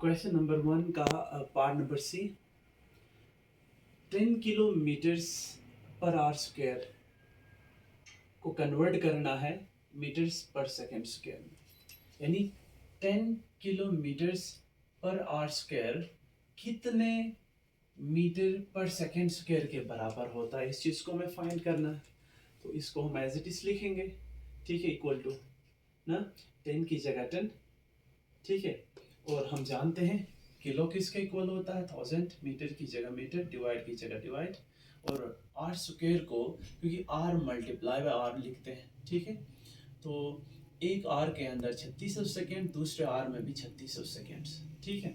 Question number 1 का part number C 10 kilometres per hour square को convert करना है मीटर्स पर सेकंड स्क्वायर में, यानी 10 किलोमीटर्स पर आवर स्क्वायर कितने मीटर पर सेकंड स्क्वायर के बराबर होता है। इस चीज़ को हमें फाइंड करना है, तो इसको हम एज इट इज लिखेंगे। ठीक है, इक्वल टू ना 10 की जगह 10। ठीक है, और हम जानते हैं किलो किसके इक्वल होता है 1000, मीटर की जगह मीटर, डिवाइड की जगह डिवाइड, और आर स्क्वायर को क्योंकि आर मल्टीप्लाई बाय आर लिखते हैं। ठीक है, तो एक आर के अंदर 3600 सेकेंड, दूसरे आर में भी 3600 सेकेंड्स। ठीक है,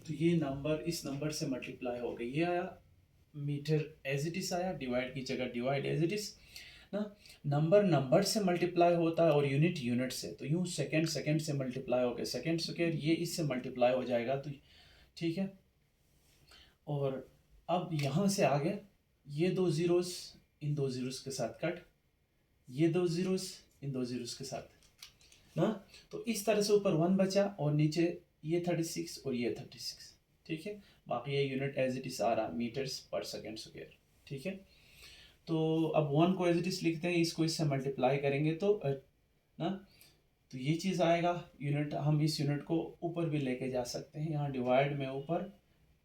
तो ये नंबर इस नंबर से मल्टीप्लाई हो गई, ये आया मीटर एज इट इज आया, डिवाइड की जगह डिवाइड एज इट इज ना। नंबर नंबर से मल्टीप्लाई होता है और यूनिट यूनिट से, तो यूँ सेकंड सेकंड से मल्टीप्लाई हो गया सेकंड स्क्वायर, ये इससे मल्टीप्लाई हो जाएगा। तो ठीक है, और अब यहाँ से आगे ये दो ज़ीरोस इन दो ज़ीरोस के साथ कट, ये दो ज़ीरोस इन दो ज़ीरोस के साथ ना, तो इस तरह से ऊपर 1 बचा और नीचे ये 36 और ये 36। ठीक है, बाकी ये यूनिट एज इट इज आ रहा मीटर्स पर सेकंड स्क्वायर। ठीक है, तो अब 1 को एज इट इज लिखते हैं, इसको इससे मल्टीप्लाई करेंगे तो ना, तो ये चीज़ आएगा यूनिट। हम इस यूनिट को ऊपर भी लेके जा सकते हैं, यहाँ डिवाइड में ऊपर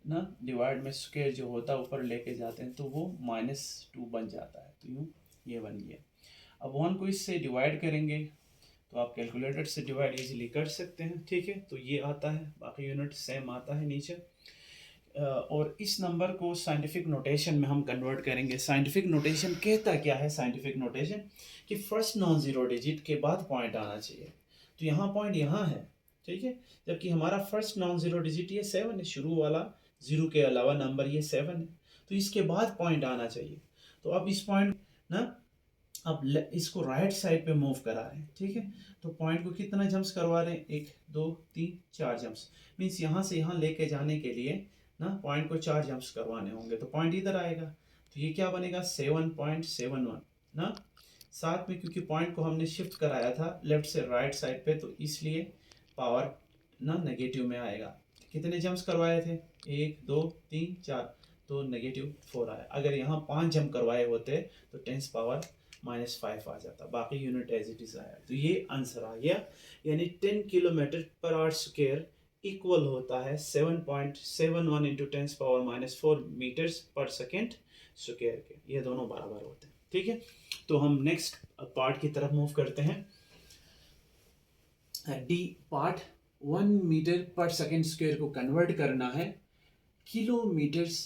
ना, डिवाइड में स्क्वायर जो होता है ऊपर लेके जाते हैं तो वो -2 बन जाता है, तो यूँ ये बन गया। अब 1 को इससे डिवाइड करेंगे तो आप कैलकुलेटर से डिवाइड इजीली कर सकते हैं। ठीक है, तो ये आता है, बाकी यूनिट सेम आता है नीचे। और इस नंबर को साइंटिफिक नोटेशन में हम कन्वर्ट करेंगे। साइंटिफिक नोटेशन कहता क्या है, साइंटिफिक नोटेशन कि फर्स्ट नॉन ज़ीरो डिजिट के बाद पॉइंट आना चाहिए, तो यहाँ पॉइंट यहाँ है। ठीक है, जबकि हमारा फर्स्ट नॉन ज़ीरो डिजिट ये 7 है, शुरू वाला ज़ीरो के अलावा नंबर ये 7 है, तो इसके बाद पॉइंट आना चाहिए। तो अब इस पॉइंट ना, अब इसको राइट साइड पे मूव करा रहे हैं। ठीक है, तो पॉइंट को कितना जंप्स करवा रहे हैं, 1 2 3 4 जंप्स, मीन्स यहाँ से यहाँ लेके जाने के लिए ना पॉइंट को 4 जंप्स करवाने होंगे, तो पॉइंट इधर आएगा, तो ये क्या बनेगा 7.71 ना। साथ में क्योंकि पॉइंट को हमने शिफ्ट कराया था लेफ्ट से राइट साइड पे, तो इसलिए पावर ना नेगेटिव में आएगा। कितने जंप्स करवाए थे, 1 2 3 4, तो -4 आया। अगर यहाँ 5 जंप करवाए होते तो 10 पावर -5 आ जाता, बाकी यूनिट एज इट इज आया। तो ये आंसर आ गया, यानी 10 किलोमीटर पर आवर स्क्वायर इक्वल होता है 7.71 इंटू 10 पावर -4 मीटर्स पर सेकेंड स्क्वायर के, ये दोनों बराबर होते हैं। ठीक है, तो हम नेक्स्ट पार्ट की तरफ मूव करते हैं। डी पार्ट 1 मीटर पर सेकेंड स्क्वायर को कन्वर्ट करना है किलोमीटर्स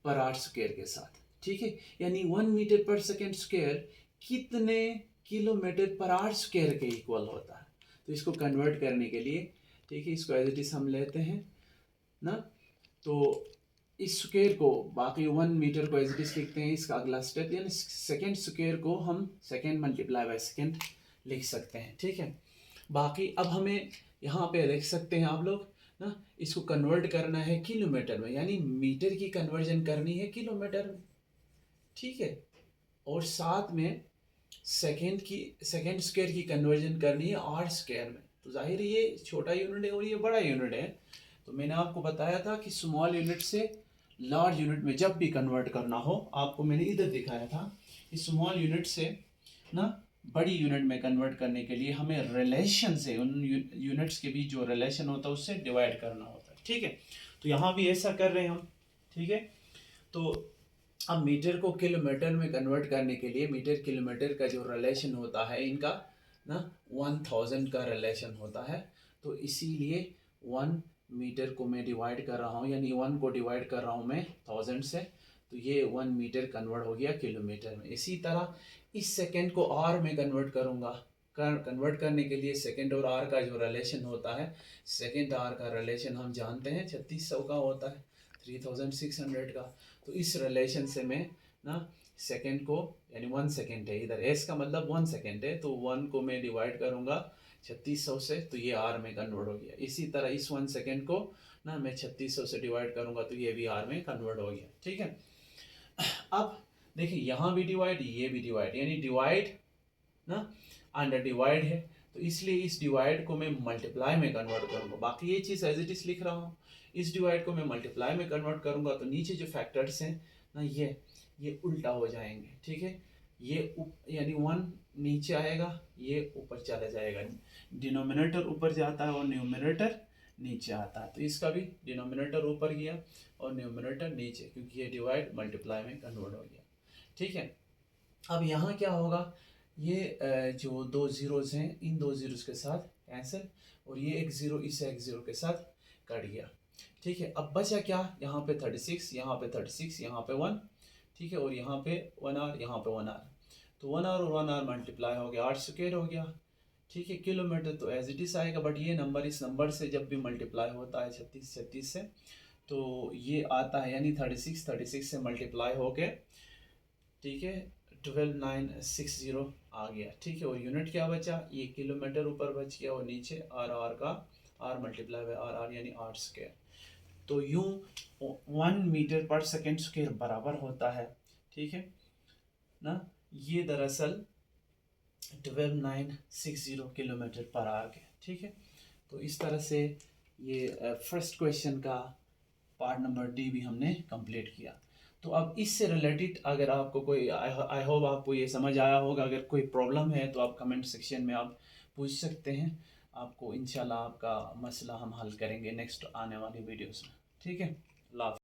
पर आवर स्क्वायर के साथ। ठीक है, यानी 1 मीटर पर सेकेंड स्क्वायर कितने किलोमीटर पर आवर स्क्वायर के इक्वल होता है, तो इसको कन्वर्ट करने के लिए, ठीक है, इसको एज इट इज हम लेते हैं ना, तो इस स्क्वायर को, बाकी 1 मीटर को एज इट इज लिखते हैं, इसका अगला स्टेप, यानी सेकेंड स्क्वायर को हम सेकेंड मल्टीप्लाई बाय सेकेंड लिख सकते हैं। ठीक है, बाकी अब हमें यहाँ पे लिख सकते हैं आप लोग ना, इसको कन्वर्ट करना है किलोमीटर में, यानी मीटर की कन्वर्जन करनी है किलोमीटर में। ठीक है, और साथ में सेकेंड स्क्वायर की कन्वर्जन करनी है आर स्क्वायर में, तो जाहिर है ये छोटा यूनिट है और ये बड़ा यूनिट है, तो मैंने आपको बताया था कि स्मॉल यूनिट से लार्ज यूनिट में जब भी कन्वर्ट करना हो, आपको मैंने इधर दिखाया था कि स्मॉल यूनिट से ना बड़ी यूनिट में कन्वर्ट करने के लिए हमें रिलेशन से, उन यूनिट्स के बीच जो रिलेशन होता है उससे डिवाइड करना होता है। ठीक है, तो यहाँ भी ऐसा कर रहे हैं हम। ठीक है, तो अब मीटर को किलोमीटर में कन्वर्ट करने के लिए मीटर किलोमीटर का जो रिलेशन होता है इनका ना 1000 का रिलेशन होता है, तो इसीलिए 1 मीटर को मैं डिवाइड कर रहा हूँ, यानी 1 को डिवाइड कर रहा हूँ मैं 1000 से, तो ये 1 मीटर कन्वर्ट हो गया किलोमीटर में। इसी तरह इस सेकेंड को आर में कन्वर्ट करूँगा, कन्वर्ट करने के लिए सेकेंड और आर का जो रिलेशन होता है, सेकेंड आर का रिलेशन हम जानते हैं 3600 का होता है, 3600 का, तो इस रिलेशन से मैं ना सेकेंड को, यानी 1 सेकेंड है इधर, एस का मतलब 1 सेकेंड है, तो 1 को मैं डिवाइड करूँगा 3600 से, तो ये आर में कन्वर्ट हो गया। इसी तरह इस 1 सेकेंड को ना मैं 3600 से डिवाइड करूँगा, तो ये भी आर में कन्वर्ट हो गया। ठीक है, अब देखिए यहाँ भी डिवाइड, ये भी डिवाइड, यानी डिवाइड ना अंडर डिवाइड है, तो तो इसलिए इस डिवाइड को मैं मल्टीप्लाई में कन्वर्ट करूँगा, बाकी ये चीज़ एज इट इज़ लिख रहा हूँ। इस डिवाइड को मैं मल्टीप्लाई में कन्वर्ट करूँगा तो नीचे जो फैक्टर्स हैं ना ये उल्टा हो जाएंगे, ठीक है। ये यानी 1 नीचे आएगा, ये ऊपर चला जाएगा, डिनोमिनेटर ऊपर जाता है और न्यूमरेटर नीचे आता है। तो इसका भी डिनोमिनेटर ऊपर गया और न्यूमरेटर नीचे, क्योंकि ये डिवाइड मल्टीप्लाई में कन्वर्ट हो गया, ठीक है। अब यहाँ क्या होगा, ये जो दो ज़ीरोज़ हैं इन दो ज़ीरोज़ के साथ कैंसिल, और ये एक ज़ीरो इस एक ज़ीरो के साथ कट गया, ठीक है। अब बचा क्या, यहाँ पे 36, यहाँ पे 36, यहाँ पे 1, ठीक है, और यहाँ पे 1r, यहाँ पे 1r, तो 1r और 1r मल्टीप्लाई हो गया, r² हो गया, ठीक है। किलोमीटर तो एज इट इज़ आएगा, बट ये नंबर इस नंबर से जब भी मल्टीप्लाई होता है 36 से तो ये आता है, यानी 36 से मल्टीप्लाई हो के, ठीक है, 12960 आ गया, ठीक है। और यूनिट क्या बचा, ये किलोमीटर ऊपर बच गया और नीचे आर का आर मल्टीप्लाई बाय आर यानी r²। तो यूँ 1 मीटर पर सेकेंड स्क्वायर बराबर होता है, ठीक है ना। ये दरअसल 12960 किलोमीटर पर आवर के, ठीक है। तो इस तरह से ये फर्स्ट क्वेश्चन का पार्ट नंबर डी भी हमने कंप्लीट किया। तो अब इससे रिलेटेड अगर आपको कोई, आई होप आपको ये समझ आया होगा, अगर कोई प्रॉब्लम है तो आप कमेंट सेक्शन में आप पूछ सकते हैं, आपको इंशाल्लाह आपका मसला हम हल करेंगे नेक्स्ट आने वाली वीडियोस में, ठीक है। अल्लाह हाफ़िज़।